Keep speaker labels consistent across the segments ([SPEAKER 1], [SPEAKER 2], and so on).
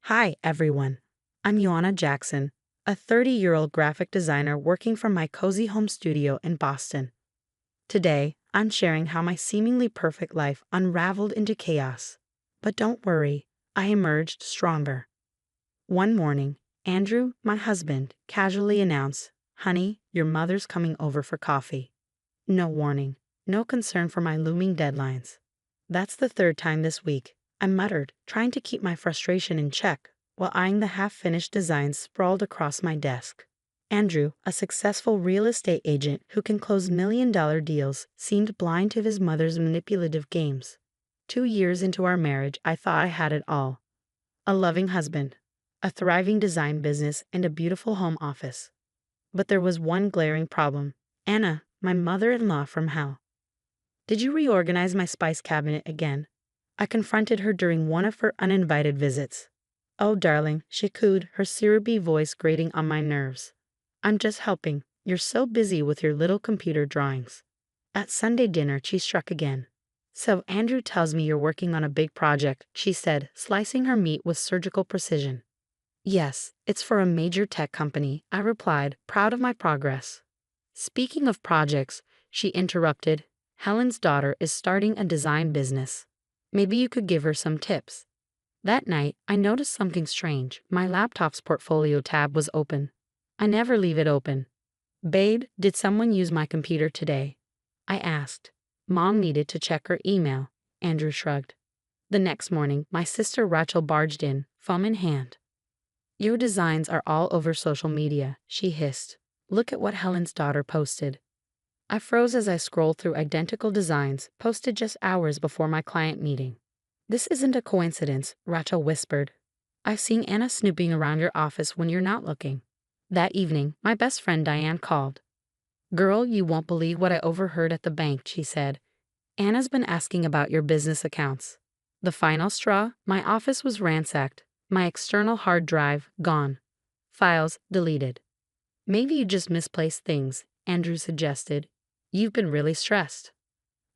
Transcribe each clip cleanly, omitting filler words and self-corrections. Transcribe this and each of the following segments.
[SPEAKER 1] Hi, everyone. I'm Joanna Jackson, a 30-year-old graphic designer working from my cozy home studio in Boston. Today, I'm sharing how my seemingly perfect life unraveled into chaos. But don't worry, I emerged stronger. One morning, Andrew, my husband, casually announced, "Honey, your mother's coming over for coffee." No warning, no concern for my looming deadlines. That's the third time this week, I muttered, trying to keep my frustration in check, while eyeing the half-finished designs sprawled across my desk. Andrew, a successful real estate agent who can close million-dollar deals, seemed blind to his mother's manipulative games. 2 years into our marriage, I thought I had it all. A loving husband, a thriving design business, and a beautiful home office. But there was one glaring problem. Anna, my mother-in-law from hell. "Did you reorganize my spice cabinet again?" I confronted her during one of her uninvited visits. "Oh, darling," she cooed, her syrupy voice grating on my nerves. "I'm just helping. You're so busy with your little computer drawings." At Sunday dinner, she struck again. "So Andrew tells me you're working on a big project," she said, slicing her meat with surgical precision. "Yes, it's for a major tech company," I replied, proud of my progress. "Speaking of projects," she interrupted, "Helen's daughter is starting a design business. Maybe you could give her some tips." That night, I noticed something strange. My laptop's portfolio tab was open. I never leave it open. "Babe, did someone use my computer today?" I asked. Mom needed to check her email. Andrew shrugged. The next morning, my sister Rachel barged in, phone in hand. "Your designs are all over social media," she hissed. "Look at what Helen's daughter posted." I froze as I scrolled through identical designs posted just hours before my client meeting. "This isn't a coincidence," Rachel whispered. "I've seen Anna snooping around your office when you're not looking." That evening, my best friend Diane called. "Girl, you won't believe what I overheard at the bank," she said. "Anna's been asking about your business accounts." The final straw, my office was ransacked, my external hard drive gone. Files deleted. "Maybe you just misplaced things," Andrew suggested. "You've been really stressed."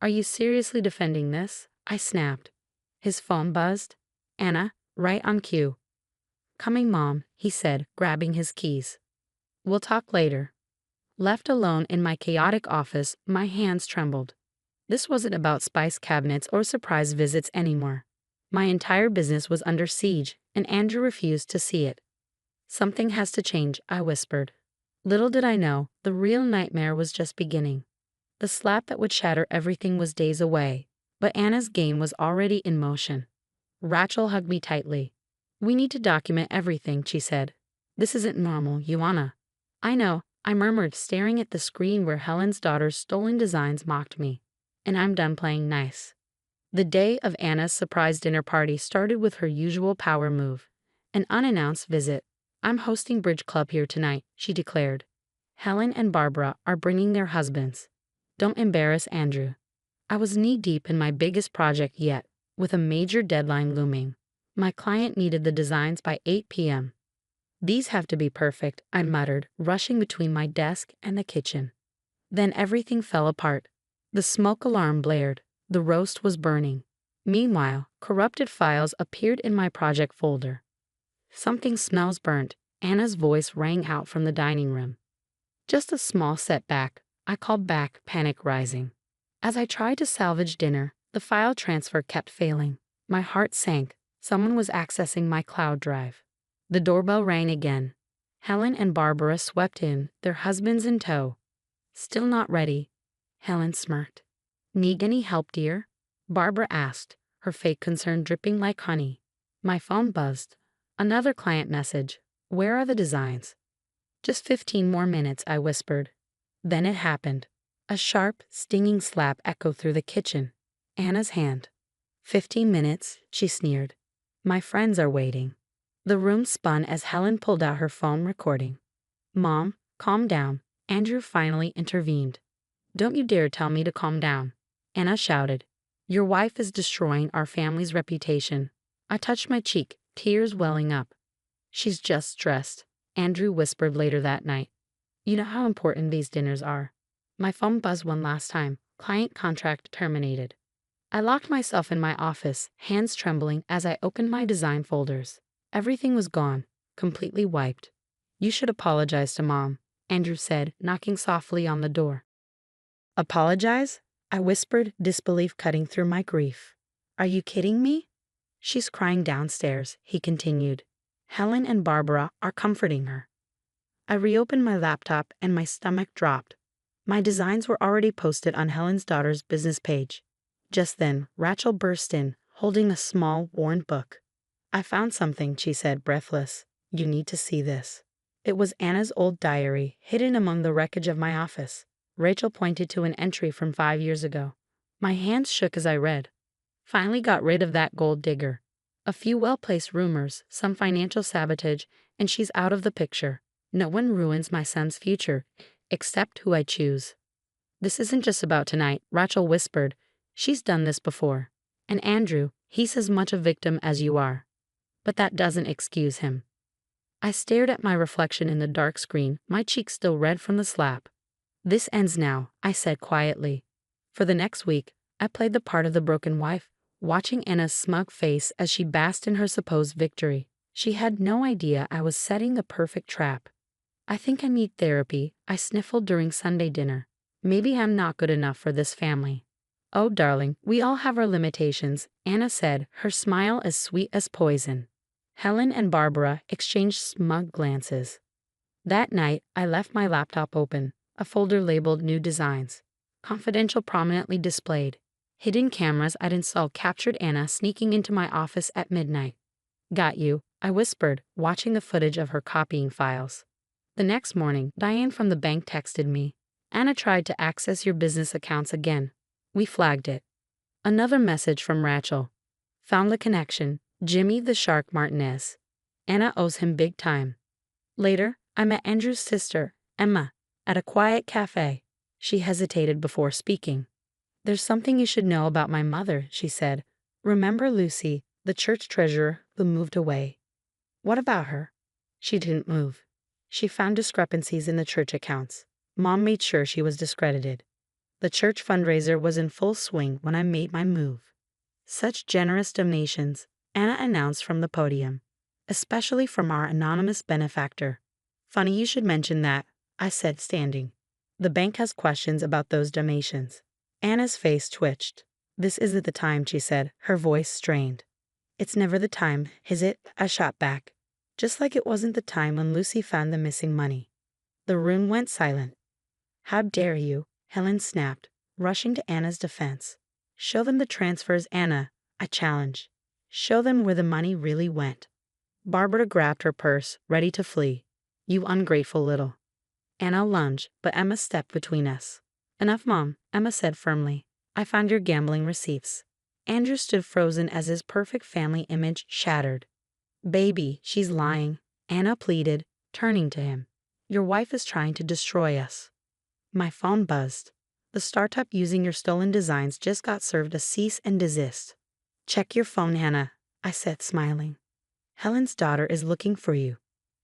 [SPEAKER 1] "Are you seriously defending this?" I snapped. His phone buzzed. "Anna, right on cue." "Coming, Mom," he said, grabbing his keys. "We'll talk later." Left alone in my chaotic office, my hands trembled. This wasn't about spice cabinets or surprise visits anymore. My entire business was under siege, and Andrew refused to see it. "Something has to change," I whispered. Little did I know, the real nightmare was just beginning. The slap that would shatter everything was days away, but Anna's game was already in motion. Rachel hugged me tightly. "We need to document everything," she said. "This isn't normal, Joanna." "I know," I murmured, staring at the screen where Helen's daughter's stolen designs mocked me. "And I'm done playing nice." The day of Anna's surprise dinner party started with her usual power move. An unannounced visit. "I'm hosting bridge club here tonight," she declared. "Helen and Barbara are bringing their husbands. Don't embarrass Andrew." I was knee-deep in my biggest project yet, with a major deadline looming. My client needed the designs by 8 p.m. "These have to be perfect," I muttered, rushing between my desk and the kitchen. Then everything fell apart. The smoke alarm blared. The roast was burning. Meanwhile, corrupted files appeared in my project folder. "Something smells burnt," Anna's voice rang out from the dining room. "Just a small setback," I called back, panic rising. As I tried to salvage dinner, the file transfer kept failing. My heart sank. Someone was accessing my cloud drive. The doorbell rang again. Helen and Barbara swept in, their husbands in tow. "Still not ready." Helen smirked. "Need any help, dear?" Barbara asked, her fake concern dripping like honey. My phone buzzed. Another client message. "Where are the designs?" "Just 15 more minutes," I whispered. Then it happened. A sharp, stinging slap echoed through the kitchen. Anna's hand. "15 minutes," she sneered. "My friends are waiting." The room spun as Helen pulled out her phone recording. "Mom, calm down," Andrew finally intervened. "Don't you dare tell me to calm down," Anna shouted. "Your wife is destroying our family's reputation." I touched my cheek, tears welling up. "She's just stressed," Andrew whispered later that night. "You know how important these dinners are." My phone buzzed one last time. Client contract terminated. I locked myself in my office, hands trembling as I opened my design folders. Everything was gone, completely wiped. You should apologize to Mom, Andrew said, knocking softly on the door. Apologize? I whispered, disbelief cutting through my grief. Are you kidding me? She's crying downstairs, he continued. Helen and Barbara are comforting her. I reopened my laptop and my stomach dropped. My designs were already posted on Helen's daughter's business page. Just then, Rachel burst in, holding a small, worn book. I found something, she said, breathless. You need to see this. It was Anna's old diary, hidden among the wreckage of my office. Rachel pointed to an entry from 5 years ago. My hands shook as I read. Finally got rid of that gold digger. A few well-placed rumors, some financial sabotage, and she's out of the picture. No one ruins my son's future, except who I choose. This isn't just about tonight, Rachel whispered. She's done this before. And Andrew, he's as much a victim as you are. But that doesn't excuse him. I stared at my reflection in the dark screen, my cheeks still red from the slap. This ends now, I said quietly. For the next week, I played the part of the broken wife, watching Anna's smug face as she basked in her supposed victory. She had no idea I was setting the perfect trap. I think I need therapy, I sniffled during Sunday dinner. Maybe I'm not good enough for this family. Oh, darling, we all have our limitations, Anna said, her smile as sweet as poison. Helen and Barbara exchanged smug glances. That night, I left my laptop open, a folder labeled New Designs. Confidential prominently displayed. Hidden cameras I'd installed captured Anna sneaking into my office at midnight. Got you, I whispered, watching the footage of her copying files. The next morning, Diane from the bank texted me. Anna tried to access your business accounts again. We flagged it. Another message from Rachel. Found the connection. Jimmy the Shark Martinez. Anna owes him big time. Later, I met Andrew's sister, Emma, at a quiet cafe. She hesitated before speaking. There's something you should know about my mother, she said. Remember Lucy, the church treasurer who moved away? What about her? She didn't move. She found discrepancies in the church accounts. Mom made sure she was discredited. The church fundraiser was in full swing when I made my move. Such generous donations, Anna announced from the podium, especially from our anonymous benefactor. Funny you should mention that, I said, standing. The bank has questions about those donations. Anna's face twitched. This isn't the time, she said, her voice strained. It's never the time, is it? I shot back. Just like it wasn't the time when Lucy found the missing money. The room went silent. How dare you? Helen snapped, rushing to Anna's defense. Show them the transfers, Anna, I challenged. Show them where the money really went. Barbara grabbed her purse, ready to flee. You ungrateful little. Anna lunged, but Emma stepped between us. Enough, Mom, Emma said firmly. I found your gambling receipts. Andrew stood frozen as his perfect family image shattered. Baby, she's lying, Anna pleaded, turning to him. Your wife is trying to destroy us. My phone buzzed. The startup using your stolen designs just got served a cease and desist. Check your phone, Hannah, I said, smiling. Helen's daughter is looking for you.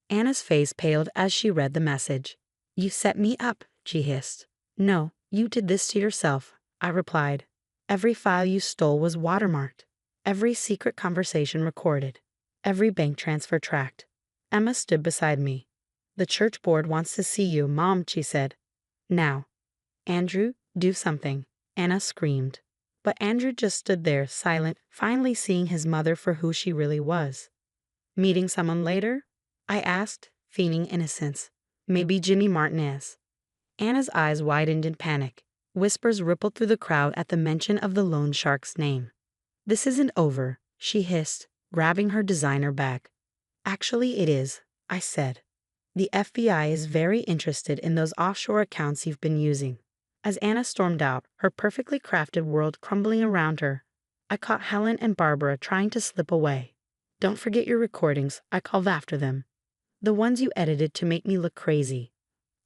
[SPEAKER 1] Anna's face paled as she read the message. You set me up, she hissed. No, you did this to yourself, I replied. Every file you stole was watermarked. Every secret conversation recorded. Every bank transfer tracked. Emma stood beside me. The church board wants to see you, Mom, she said. Now. Andrew, do something, Anna screamed. But Andrew just stood there, silent, finally seeing his mother for who she really was. Meeting someone later? I asked, feigning innocence. Maybe Jimmy Martinez. Anna's eyes widened in panic. Whispers rippled through the crowd at the mention of the loan shark's name. This isn't over, she hissed, grabbing her designer bag. Actually, it is, I said. The FBI is very interested in those offshore accounts you've been using. As Anna stormed out, her perfectly crafted world crumbling around her, I caught Helen and Barbara trying to slip away. Don't forget your recordings, I called after them. The ones you edited to make me look crazy.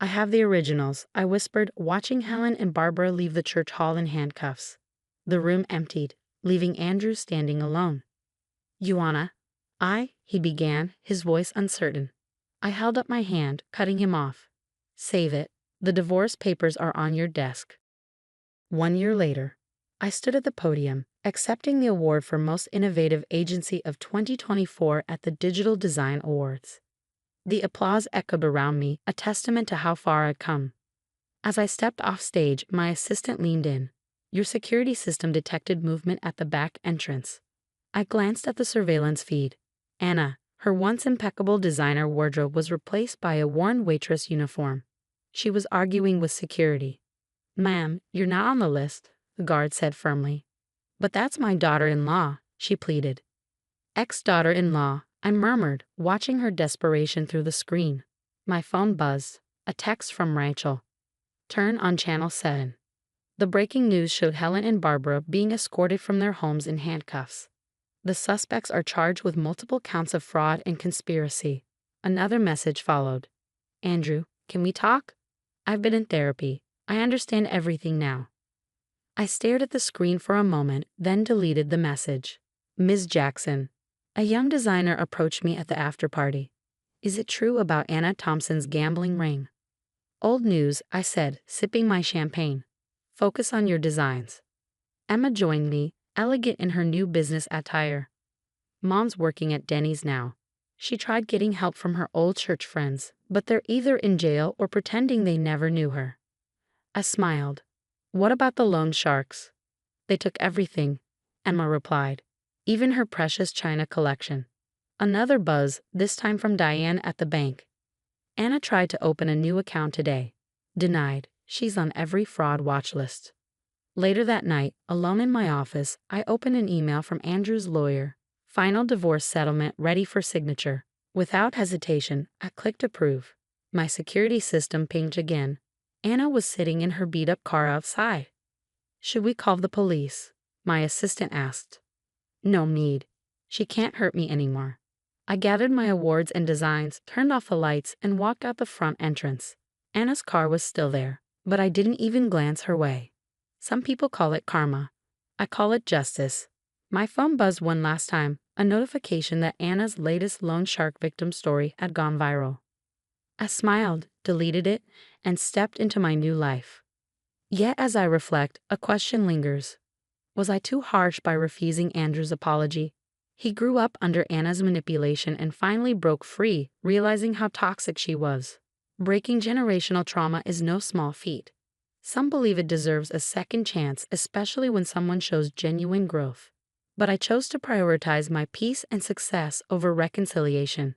[SPEAKER 1] I have the originals, I whispered, watching Helen and Barbara leave the church hall in handcuffs. The room emptied, leaving Andrew standing alone. Ioana, he began, his voice uncertain. I held up my hand, cutting him off. Save it. The divorce papers are on your desk. 1 year later, I stood at the podium, accepting the award for Most Innovative Agency of 2024 at the Digital Design Awards. The applause echoed around me, a testament to how far I'd come. As I stepped off stage, my assistant leaned in. "Your security system detected movement at the back entrance." I glanced at the surveillance feed. Anna, her once impeccable designer wardrobe was replaced by a worn waitress uniform. She was arguing with security. "Ma'am, you're not on the list," the guard said firmly. "But that's my daughter-in-law," she pleaded. "Ex-daughter-in-law," I murmured, watching her desperation through the screen. My phone buzzed. A text from Rachel. "Turn on Channel 7. The breaking news showed Helen and Barbara being escorted from their homes in handcuffs. The suspects are charged with multiple counts of fraud and conspiracy. Another message followed. "Andrew, can we talk? I've been in therapy. I understand everything now." I stared at the screen for a moment, then deleted the message. "Ms. Jackson." A young designer approached me at the after-party. "Is it true about Anna Thompson's gambling ring?" "Old news," I said, sipping my champagne. "Focus on your designs." Emma joined me, elegant in her new business attire. "Mom's working at Denny's now. She tried getting help from her old church friends, but they're either in jail or pretending they never knew her." I smiled. "What about the loan sharks?" "They took everything," Emma replied, "even her precious china collection." Another buzz, this time from Diane at the bank. "Anna tried to open a new account today. Denied. She's on every fraud watch list." Later that night, alone in my office, I opened an email from Andrew's lawyer. "Final divorce settlement ready for signature." Without hesitation, I clicked approve. My security system pinged again. Anna was sitting in her beat-up car outside. "Should we call the police?" my assistant asked. "No need. She can't hurt me anymore." I gathered my awards and designs, turned off the lights, and walked out the front entrance. Anna's car was still there, but I didn't even glance her way. Some people call it karma. I call it justice. My phone buzzed one last time, a notification that Anna's latest loan shark victim story had gone viral. I smiled, deleted it, and stepped into my new life. Yet as I reflect, a question lingers. Was I too harsh by refusing Andrew's apology? He grew up under Anna's manipulation and finally broke free, realizing how toxic she was. Breaking generational trauma is no small feat. Some believe it deserves a second chance, especially when someone shows genuine growth. But I chose to prioritize my peace and success over reconciliation.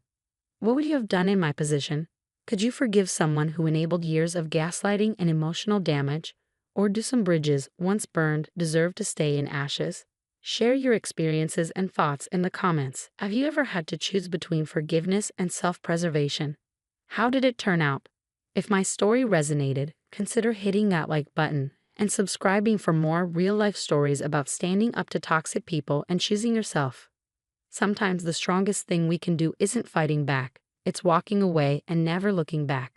[SPEAKER 1] What would you have done in my position? Could you forgive someone who enabled years of gaslighting and emotional damage? Or do some bridges, once burned, deserve to stay in ashes? Share your experiences and thoughts in the comments. Have you ever had to choose between forgiveness and self-preservation? How did it turn out? If my story resonated, consider hitting that like button and subscribing for more real-life stories about standing up to toxic people and choosing yourself. Sometimes the strongest thing we can do isn't fighting back, it's walking away and never looking back.